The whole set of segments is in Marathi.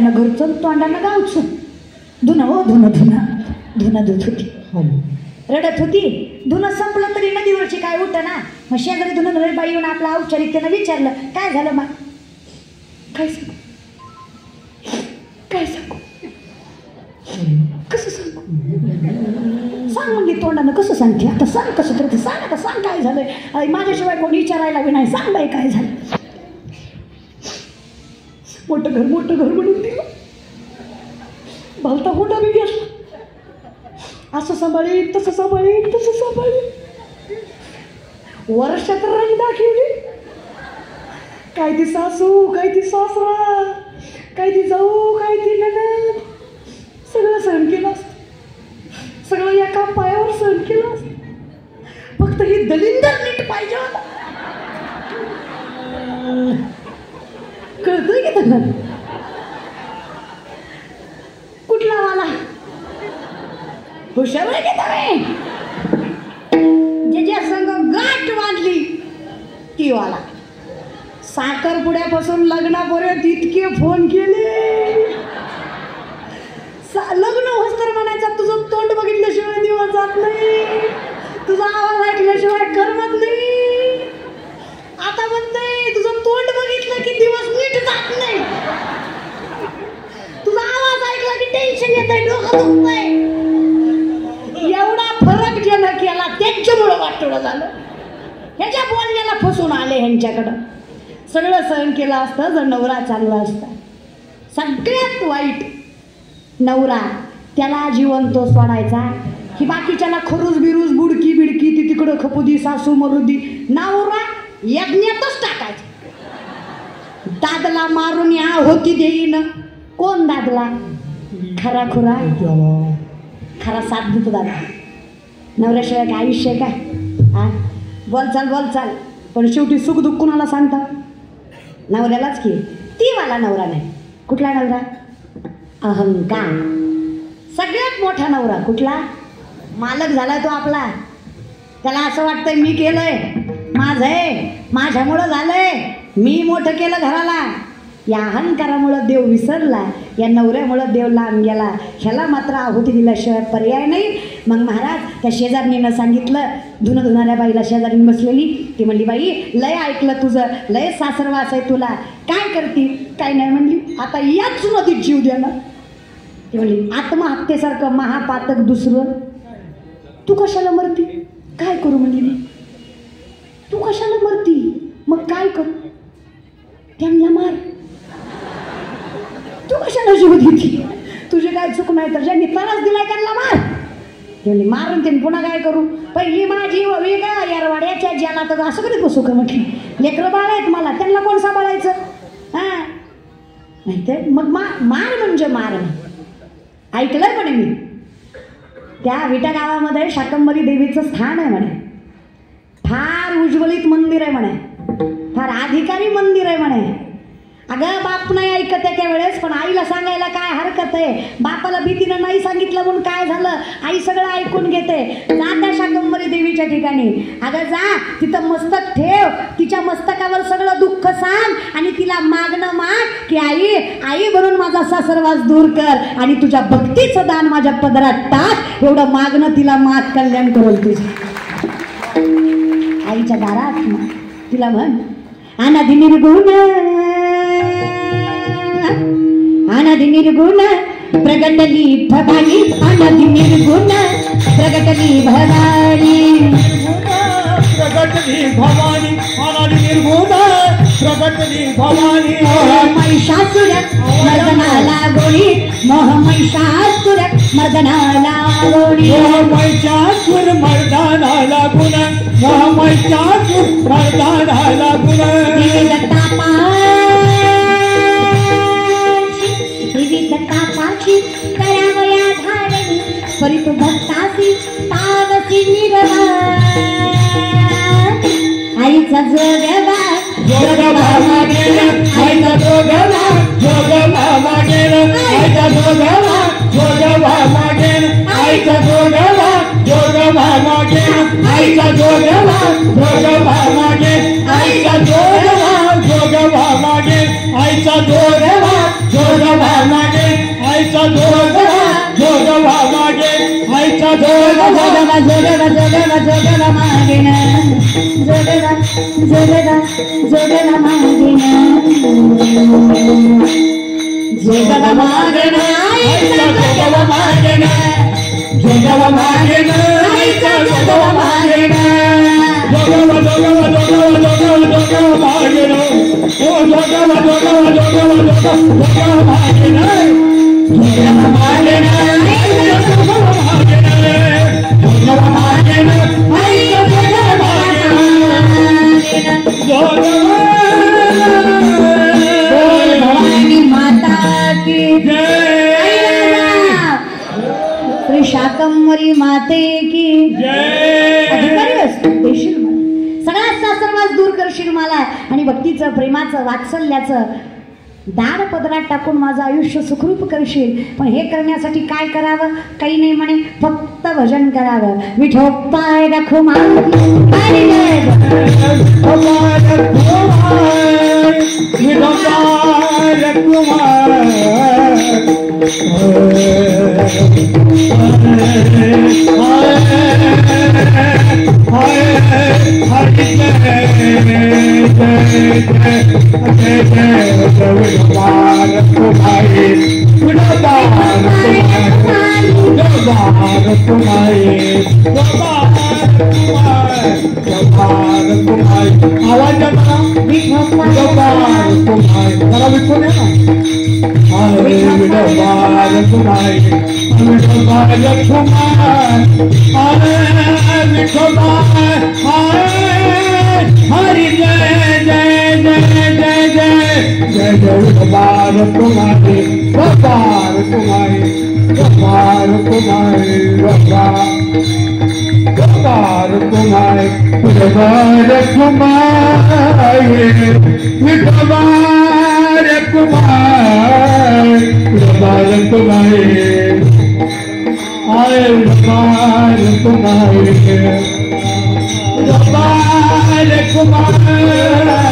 घरचं तोंडानं गावचं धुणं हो धुणं धुत होती रडत होती. धुणं संपलं तरी नदीवरची काय उठ ना. मग शेजारी धुणं रड बाई येऊन आपलं औपचारिकतेनं विचारलं काय झालं मग. काय सांगू काय सांगू कसं सांगू सांग म्हणली तोंडानं. कसं सांगते आता सांग कसं तर सांग आता सांग काय झालंय. माझ्याशिवाय कोणी विचारायला बी नाही. सांग बाई काय झालं. मोठं घर म्हणून दिलं. भलता होता बी घेतला. असं सांभाळी तसं सांभाळी वर्षात रंग दाखवली. काय ती सासू काय ती सासरा काय ती जाऊ काय ती नणंद सगळं सहन केलं असतं. सगळं एका पायावर सहन केलं असतं. फक्त ही दलिंदर नीट पाहिजे होता. कळतंय की त्यांना कुठला वाला हुशार आहे की तुम्ही ज्याच्या संग गाठ बांधली ती वाला. साखरपुड्यापासून लग्नापर्यंत इतके फोन केले. लग्न होस तर म्हणायचा तुझं तोंड बघितल्याशिवाय दिवस जात नाही. तुझा आवाज ऐकल्याशिवाय करमत नाही. आता म्हणतंय तुझं तोंड बघितलं की दिवस नीट जात नाही. तुझा आवाज ऐकला की टेन्शन येतंय डोकं दुखतंय. एवढा फरक ज्यानं केला त्यांच्यामुळं वाटोळं झालं. ह्याच्या बोलण्याला फसून आले ह्यांच्याकडं. सगळं सहन केलं असतं जर नवरा चांगला असता. सगळ्यात वाईट नवरा त्याला जिवंत सोडायचा. ही बाकीच्याला खरूज बिरूज बुडकी बिडकी ती तिकडं खपुदी सासू मरुदी. नवरा यज्ञातच टाकायचा. दादला मारून या होती देईन. कोण दादला खरा खुरा खरा साथ देतो दादा. नवऱ्याशिवाय काय आयुष्य काय हा बोल चाल पण शेवटी सुख दुःख कुणाला सांगता नवऱ्यालाच की. ती वाला नवरा नाही. कुठला नवरा अहंकार. सगळ्यात मोठा नवरा कुठला मालक झालाय तो आपला. त्याला असं वाटतंय मी केलंय माझं आहे माझ्यामुळं झालंय मी मोठं केलं घराला. या अहंकारामुळं देव विसरला. या नवऱ्यामुळं देव लांब गेला. ह्याला मात्र आहुती दिल्याशिवाय पर्याय नाही. मग महाराज त्या शेजारणीनं सांगितलं. धुणं धुणाऱ्या बाईला शेजारीन बसलेली ती म्हणली बाई लय ऐकलं तुझं लय सासरवास आहे तुला काय करती. काय नाही म्हणली आता याच नदीत जीव देणार. ती म्हणली आत्महत्येसारखं महापातक दुसरं तू कशाला मरती. काय करू म्हणली मी. तू कशाला मरती मग काय करू. त्यांना मार. तू कशाला जीव देती. तुझे काय चूक नाही तर ज्यांनी त्रास दिलाय त्यांना मार. त्यांनी मारून त्यांनी पुन्हा काय करू. पहिली माझी हवी का यारवाड्याच्या ज्याला तर असं कधी बसू का म्हटली. लेकरं बाळ आहेत मला त्यांना कोण सांभाळायचं हा नाही ते मग मार म्हणजे मार. ऐकलंय म्हणे मी त्या विटा गावामध्ये शाकंभरी देवीचं स्थान आहे म्हणे. फार उज्ज्वलित मंदिर आहे म्हणे. फार अधिकारी मंदिर आहे म्हणे. अगं बाप नाही ऐकत आहे त्यावेळेस पण आईला सांगायला काय हरकत आहे. बापाला भीतीनं नाही सांगितलं म्हणून काय झालं आई सगळं ऐकून घेते. जा त्या शाकंभरी देवीच्या ठिकाणी. अगं जा तिथं मस्तक ठेव. तिच्या मस्तकावर सगळं दुःख सांग आणि तिला मागणं माग की आई आई म्हणून माझा सासरवास दूर कर आणि तुझ्या भक्तीचं दान माझ्या पदरात टाक. एवढं मागणं तिला माग कल्याण करेल तुझं. आईच्या दारात तिला म्हण अनादि निर्गुण प्रगटली भवानी. अनादि निर्गुण प्रगटली भवानी. प्रगटली भवानी अनादि निर्गुण प्रगटली भवानी. महिषासुर मर्दनाला गोळी. मोह महिषासुर मर्दनाला गोळी. महिषासुर मर्दनाला गुण. मोह महिषासुर मर्दनाला गुण. विविध तापाची करावया धारणी परित भक्तासी तावसी निर्वाण. आईचा जोगवा जोगवा मागेल आईचा जोगवा जोगवा मागेल आईचा जोगवा जोगवा मागेल आईचा जोगवा जोगवा मागेल आईचा जोगवा जोगवा मागेल आईचा जोगवा जोगवा मागेल आईचा जोगवा जोगवा जोगदा जोगदा जोगदा मागेन जोगदा जोगदा जोगदा मागेन जोगदा मागेन जोगदा मागेन जोगदा मागेन जोगदा मागेन श्री शाकंभरी माते की देशील मला सगळा सासरवास दूर करशील मला आणि भक्तीचं प्रेमाचं वात्सल्याचं दार पदरात टाकून माझं आयुष्य सुखरूप करशील. पण हे करण्यासाठी काय करावं? काही नाही म्हणे, फक्त भजन करावं. विठोबाय रखुमाई हरि जय जय जय जय जय जय जय गोपाल तुम्हारे गोपाल तुम्हारे गोपाल तुम्हारे गोपाल गोपाल तुम्हारे गोपाल तुम्हारे गोपाल तुम्हारे गोपाल तुम्हारे आए गोपाल तुम्हारे गोपाल कुमार गोपाल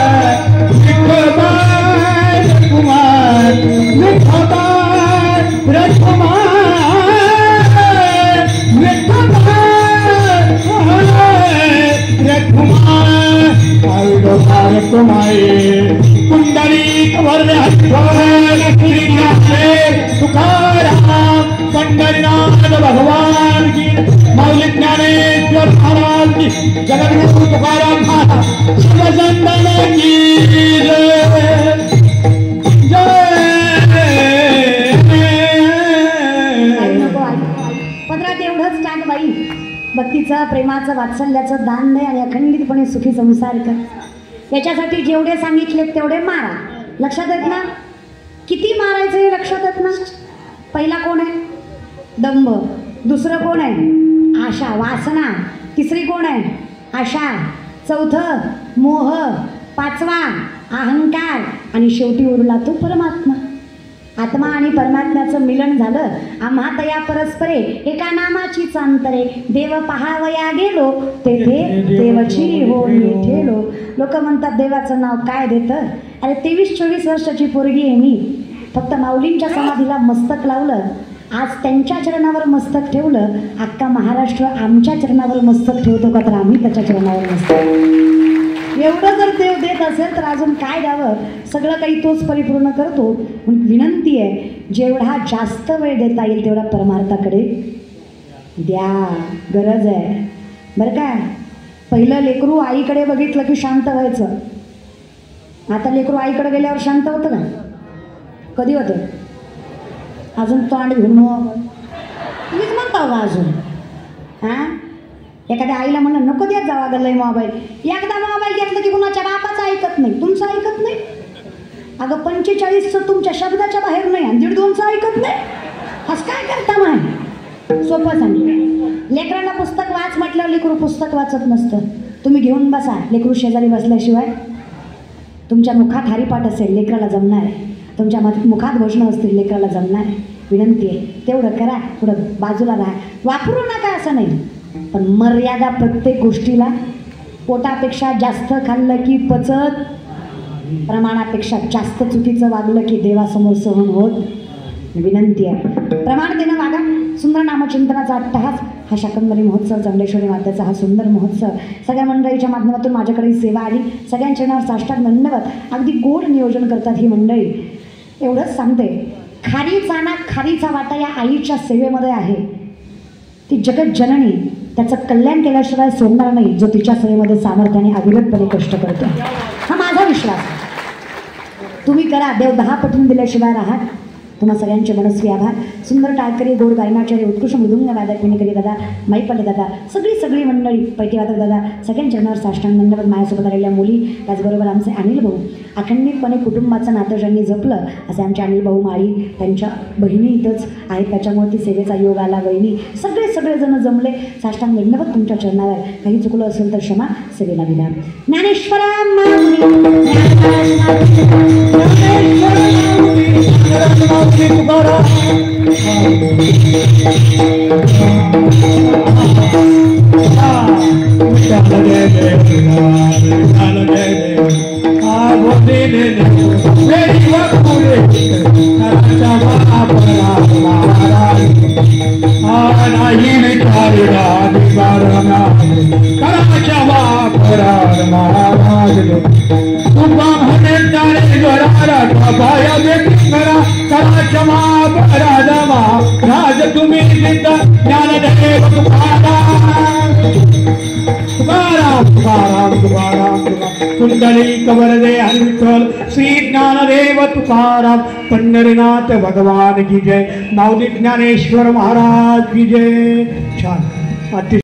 कुमार गोपाल गोपाल तुम्हारे कुंडली तुकाराम पंढरीनाथ भगवान की मौलिक ज्ञानेश्वर महाराज की जगद्गुरु तुकाराम महाराज शिवचंदन की पदरात एवढंच टाक बाई. भक्तीचं प्रेमाचं वात्सल्याचं दान दे आणि अखंडितपणे सुखी संसार कर. याच्यासाठी जेवढे सांगितले तेवढे मारा. लक्षात येत ना? किती मारायचं हे लक्षात येत ना? पहिला कोण आहे? दंभ. दुसरं कोण आहे? आशा वासना. तिसरी कोण आहे? आशा. चौथं मोह. पाचवा अहंकार. आणि शेवटी उरला तो परमात्मा. आत्मा आणि परमात्म्याचं मिलन झालं. आम्हा तया परस्परे एका नामाची चांतरे. देव पहावया गेलो तेथे देवाची हो ठेलो. लोक म्हणतात देवाचं नाव काय देतं? अरे 23-24 वर्षाची पोरगी आहे मी. फक्त माऊलींच्या समाधीला मस्तक लावलं. आज त्यांच्या चरणावर मस्तक ठेवलं. अख्खा महाराष्ट्र आमच्या चरणावर मस्तक ठेवतो का? तर आम्ही त्याच्या चरणावर मस्तक. एवढं जर देव देत असेल तर अजून काय द्यावं? सगळं काही तोच परिपूर्ण करतो. म्हणून विनंती आहे, जेवढा जास्त वेळ देता येईल तेवढा परमार्थाकडे द्या. गरज आहे बरं का. पहिलं लेकरू आईकडे बघितलं की शांत व्हायचं. आता लेकरू आईकडे गेल्यावर शांत होतं का? कधी होतं? अजून तोंड घेऊन तुम्हीच म्हणता का अजून? हां, एखाद्या आईला म्हणलं नको द्यात जावा गल्लय मोबाईल. एकदा मोबाईल घेतलं की कुणाच्या बापाचं ऐकत नाही, तुमचं ऐकत नाही. अगं 45चं तुमच्या शब्दाच्या बाहेर नाही आणि 1.5-2चं ऐकत नाही. हस काय करता माय? सोपं सांग. लेकरांना पुस्तक वाच म्हटल्यावर लेकरू पुस्तक वाचत नसतं. तुम्ही घेऊन बसा. लेकरू शेजारी बसल्याशिवाय तुमच्या मुखात हरिपाठ असेल लेकराला जमणार आहे. तुमच्या मुखात घोषणा असतील लेकराला जमणार आहे. विनंती आहे तेवढं करा. पुढं बाजूला राहा. वापरू नका असं नाही, पण मर्यादा प्रत्येक गोष्टीला. पोटापेक्षा जास्त खाल्लं की पचत, प्रमाणापेक्षा जास्त चुकीचं वागलं की देवासमोर सहन होत. विनंती आहे प्रमाण देणं वागा. सुंदर नामचिंतनाचा अट्टहास हा शाकंभरी महोत्सव, चामुंडेश्वरी मातेचा हा सुंदर महोत्सव, सगळ्या मंडळीच्या माध्यमातून माझ्याकडे सेवा आली. सगळ्यांच्या नावावर साष्टांग दंडवत. अगदी गोड नियोजन करतात ही मंडळी. एवढंच सांगते, खारीचा ना खारीचा वाटा या आईच्या सेवेमध्ये आहे. ती जगत जननी त्याचं कल्याण केल्याशिवाय सोडणार नाही, जो तिच्या सेवेमध्ये सामर्थ्याने अविरतपणे कष्ट करतो. हा माझा विश्वास. तुम्ही करा, देव 10 पटून दिल्याशिवाय राहा. तुम्हा सगळ्यांचे मनस्वी आभार. सुंदर टाळकरी, गोड गायनाचार्य, उत्कृष्ट मृदुंग वादक विणकरी दादा, माईपंडित दादा, सगळी मंडळी, पैकीवादक दादा, सगळ्यांच्या नावावर साष्टांग दंडवत. माझ्यासोबत आलेल्या मुली, त्याचबरोबर आमचे अनिल भाऊ, अखंडितपणे कुटुंबाचं नातं ज्यांनी जपलं असे आमचे अनिल भाऊ माळी, त्यांच्या बहिणी इथंच आहेत, त्याच्यामुळे ती सेवेचा योग आला. वहिनी सगळे जण जमले. साष्टांग दंडवत तुमच्या चरणावर. काही चुकलं असेल तर क्षमा. सेवेला विना. ज्ञानेश्वरा राज तुम्ही ज्ञानदेव तुकाराम कुंडली कवरदे हरिविठ्ठल श्री ज्ञानदेव तुकाराम पंढरीनाथ भगवान की जय. माऊली ज्ञानेश्वर महाराज की जय. छान.